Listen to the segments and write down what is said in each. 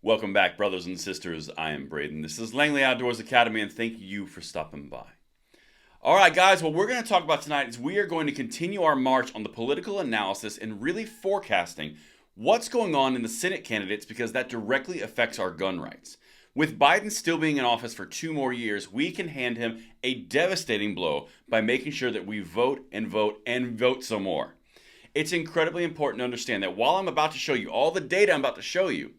Welcome back, brothers and sisters. I am Braden. This is Langley Outdoors Academy, and thank you for stopping by. All right, guys, what we're going to talk about tonight is we are going to continue our march on the political analysis and really forecasting what's going on in the Senate candidates because that directly affects our gun rights. With Biden still being in office for 2 more years, we can hand him a devastating blow by making sure that we vote and vote and vote some more. It's incredibly important to understand that while I'm about to show you all the data I'm about to show you,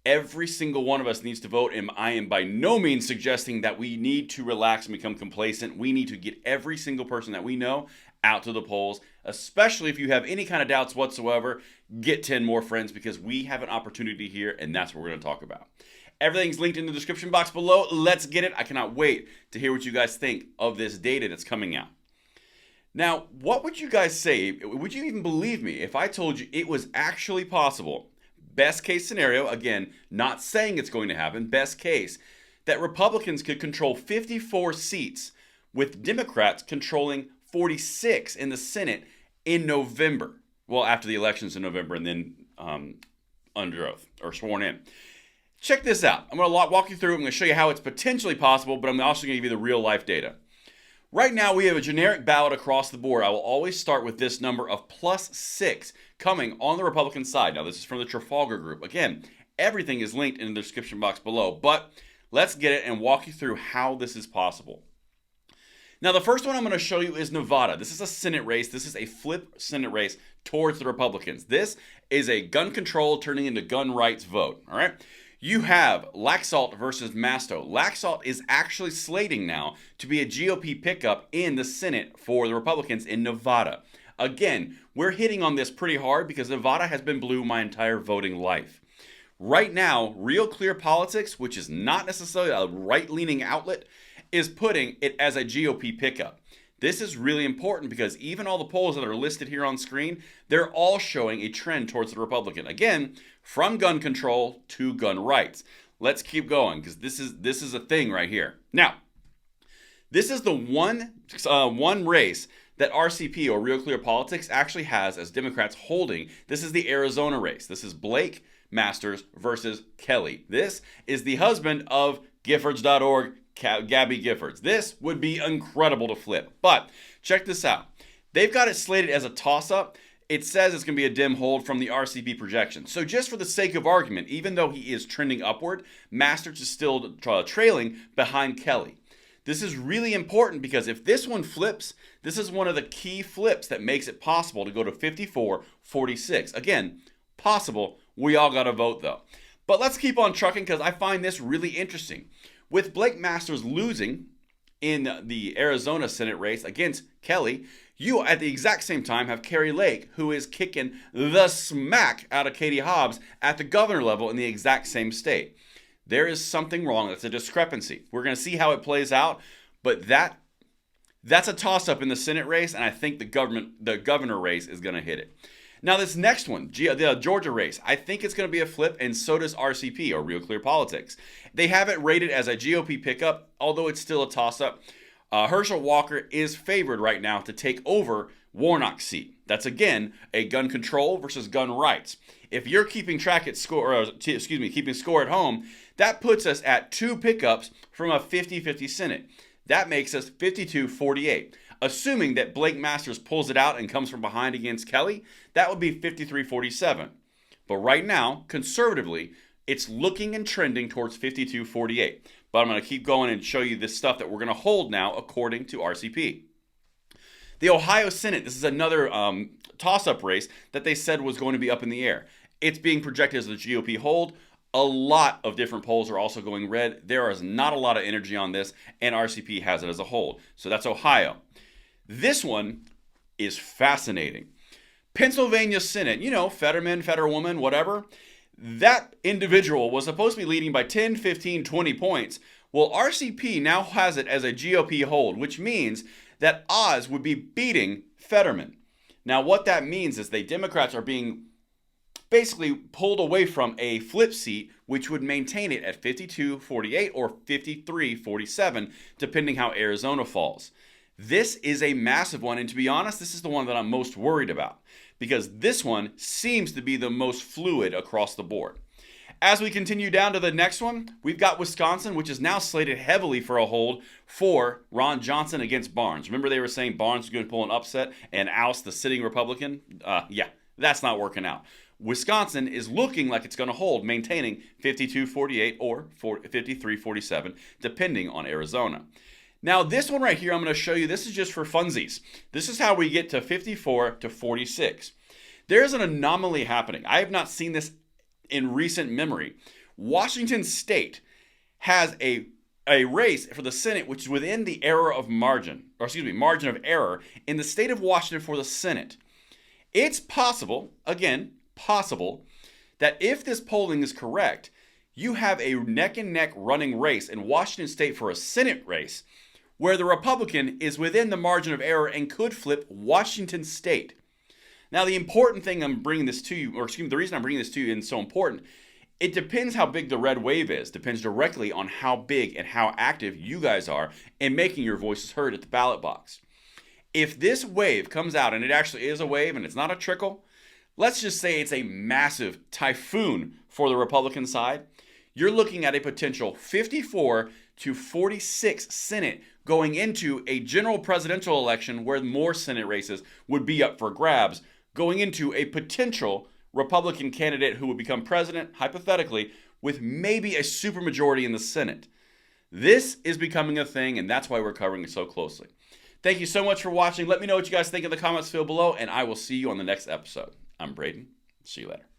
every single one of us needs to vote, and I am by no means suggesting that we need to relax and become complacent. We need to get every single person that we know out to the polls, especially if you have any kind of doubts whatsoever. Get 10 more friends because we have an opportunity here, and that's what we're going to talk about. Everything's linked in the description box below. Let's get it. I cannot wait to hear what you guys think of this data that's coming out. Now, what would you guys say? Would you even believe me if I told you it was actually possible? Best case scenario, again, not saying it's going to happen, best case, that Republicans could control 54 seats with Democrats controlling 46 in the Senate in November. Well, after the elections in November and then under oath or sworn in. Check this out. I'm going to walk you through. I'm going to show you how it's potentially possible, but I'm also going to give you the real life data. Right now, we have a generic ballot across the board. I will always start with this number of +6 coming on the Republican side. Now, this is from the Trafalgar Group. Again, everything is linked in the description box below, but let's get it and walk you through how this is possible. Now, the first one I'm going to show you is Nevada. This is a Senate race. This is a flip Senate race towards the Republicans. This is a gun control turning into gun rights vote, all right? You have Laxalt versus Masto. Laxalt is actually slating now to be a GOP pickup in the Senate for the Republicans in Nevada. Again, we're hitting on this pretty hard because Nevada has been blue my entire voting life. Right now, Real Clear Politics, which is not necessarily a right-leaning outlet, is putting it as a GOP pickup. This is really important because even all the polls that are listed here on screen, they're all showing a trend towards the Republican. Again, from gun control to gun rights. Let's keep going because this is a thing right here. Now, this is the one race that RCP or Real Clear Politics actually has as Democrats holding. This is the Arizona race. This is Blake Masters versus Kelly. This is the husband of Giffords.org, Gabby Giffords. This would be incredible to flip. But check this out. They've got it slated as a toss-up. It says it's going to be a dim hold from the RCP projection. So just for the sake of argument, even though he is trending upward, Masters is still trailing behind Kelly. This is really important because if this one flips, this is one of the key flips that makes it possible to go to 54-46. Again, possible. We all got to vote though. But let's keep on trucking because I find this really interesting. With Blake Masters losing in the Arizona Senate race against Kelly, you at the exact same time have Kari Lake, who is kicking the smack out of Katie Hobbs at the governor level in the exact same state. There is something wrong. That's a discrepancy. We're going to see how it plays out, but that's a toss-up in the Senate race, and I think the governor race is going to hit it. Now, this next one, the Georgia race, I think it's going to be a flip, and so does RCP, or Real Clear Politics. They have it rated as a GOP pickup, although it's still a toss-up. Herschel Walker is favored right now to take over Warnock's seat. That's, again, a gun control versus gun rights. If you're keeping keeping score at home, that puts us at 2 pickups from a 50-50 Senate. That makes us 52-48. Assuming that Blake Masters pulls it out and comes from behind against Kelly, that would be 53-47. But right now, conservatively, it's looking and trending towards 52-48. But I'm going to keep going and show you this stuff that we're going to hold now according to RCP. The Ohio Senate, this is another toss-up race that they said was going to be up in the air. It's being projected as a GOP hold. A lot of different polls are also going red. There is not a lot of energy on this, and RCP has it as a hold. So that's Ohio. This one is fascinating. Pennsylvania Senate, Fetterman, Fetterwoman, whatever. That individual was supposed to be leading by 10, 15, 20 points. Well, RCP now has it as a GOP hold, which means that Oz would be beating Fetterman. Now, what that means is the Democrats are being basically pulled away from a flip seat, which would maintain it at 52-48 or 53-47, depending how Arizona falls. This is a massive one, and to be honest, this is the one that I'm most worried about because this one seems to be the most fluid across the board. As we continue down to the next one, we've got Wisconsin, which is now slated heavily for a hold for Ron Johnson against Barnes. Remember they were saying Barnes was going to pull an upset and oust the sitting Republican? Yeah, that's not working out. Wisconsin is looking like it's going to hold, maintaining 52-48 or 53-47, depending on Arizona. Now, this one right here, I'm going to show you, this is just for funsies. This is how we get to 54-46. There's an anomaly happening. I have not seen this in recent memory. Washington State has a race for the Senate, which is within the margin of error in the state of Washington for the Senate. It's possible, again, that if this polling is correct, you have a neck and neck running race in Washington State for a Senate race where the Republican is within the margin of error and could flip Washington State. Now, the important thing I'm bringing this to you, the reason I'm bringing this to you and so important, it depends how big the red wave is. Depends directly on how big and how active you guys are in making your voices heard at the ballot box. If this wave comes out, and it actually is a wave and it's not a trickle, let's just say it's a massive typhoon for the Republican side, you're looking at a potential 54-46 Senate going into a general presidential election where more Senate races would be up for grabs, going into a potential Republican candidate who would become president, hypothetically, with maybe a supermajority in the Senate. This is becoming a thing, and that's why we're covering it so closely. Thank you so much for watching. Let me know what you guys think in the comments field below, and I will see you on the next episode. I'm Braden. See you later.